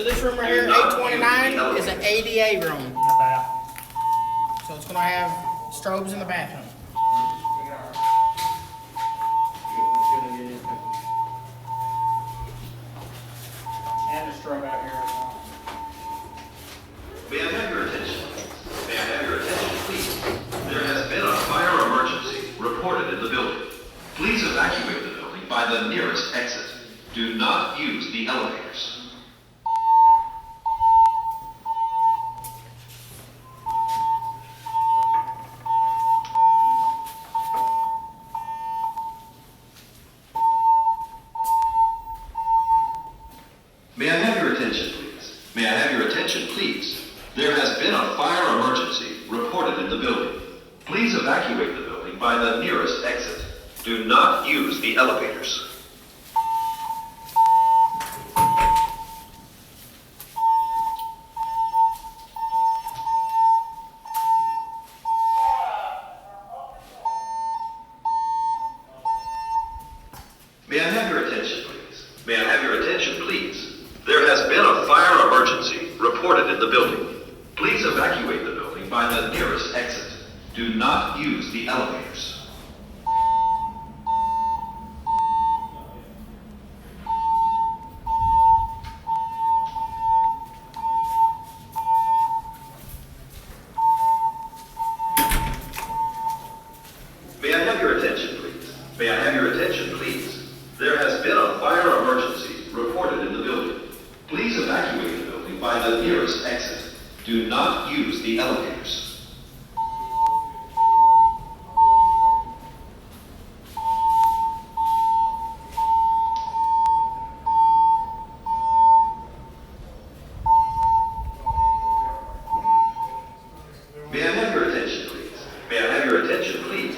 So this room right here, 829, is an ADA room. Not bad. So it's gonna have strobes in the bathroom. And a strobe out here as well. May I have your attention? May I have your attention, please? There has been a fire emergency reported in the building. Please evacuate the building by the nearest exit. Do not use the elevators. May I have your attention, please? May I have your attention, please? There has been a fire emergency reported in the building. Please evacuate the building by the nearest exit. Do not use the elevators. May I have your attention, please? May I have your attention, please? There has been a fire emergency reported in the building. Please evacuate the building by the nearest exit. Do not use the elevators. May I have your attention, please? May I have your attention, please? There has been a fire emergency reported in the building. Please evacuate the building by the nearest exit. Do not use the elevators. May I have your attention, please? May I have your attention, please?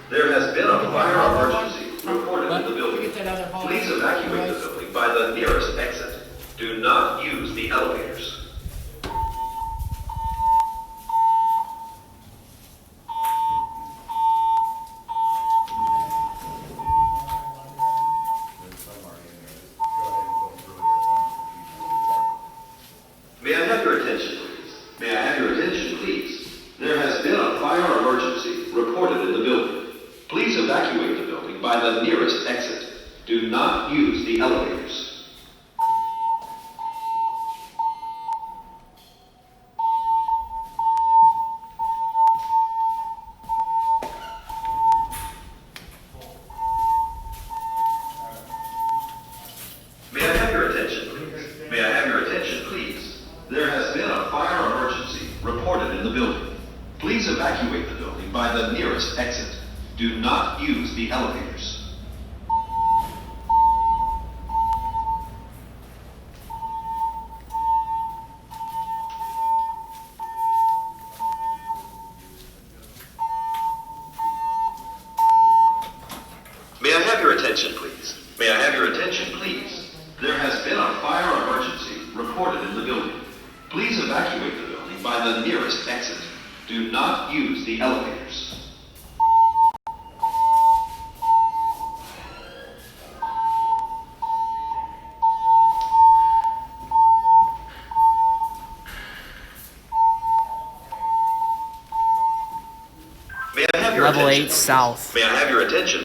There has been a fire emergency reported in the building. Please evacuate the building by the nearest exit. Do not use the elevators. May I have your attention, please? May I have your attention, please? There has been a fire emergency reported in the building. Please evacuate the building by the nearest exit. Do not use the elevators. May I have your attention, please? May I have your attention, please? There has been a fire emergency reported in the building. Please evacuate the building by the nearest exit. Do not use the elevators. May I have your attention, please? May I have your attention, please? There has been a fire emergency reported in the building. Please evacuate the building by the nearest exit. Do not use the elevators. May I have your Level attention, 8 please? south. May I have your attention,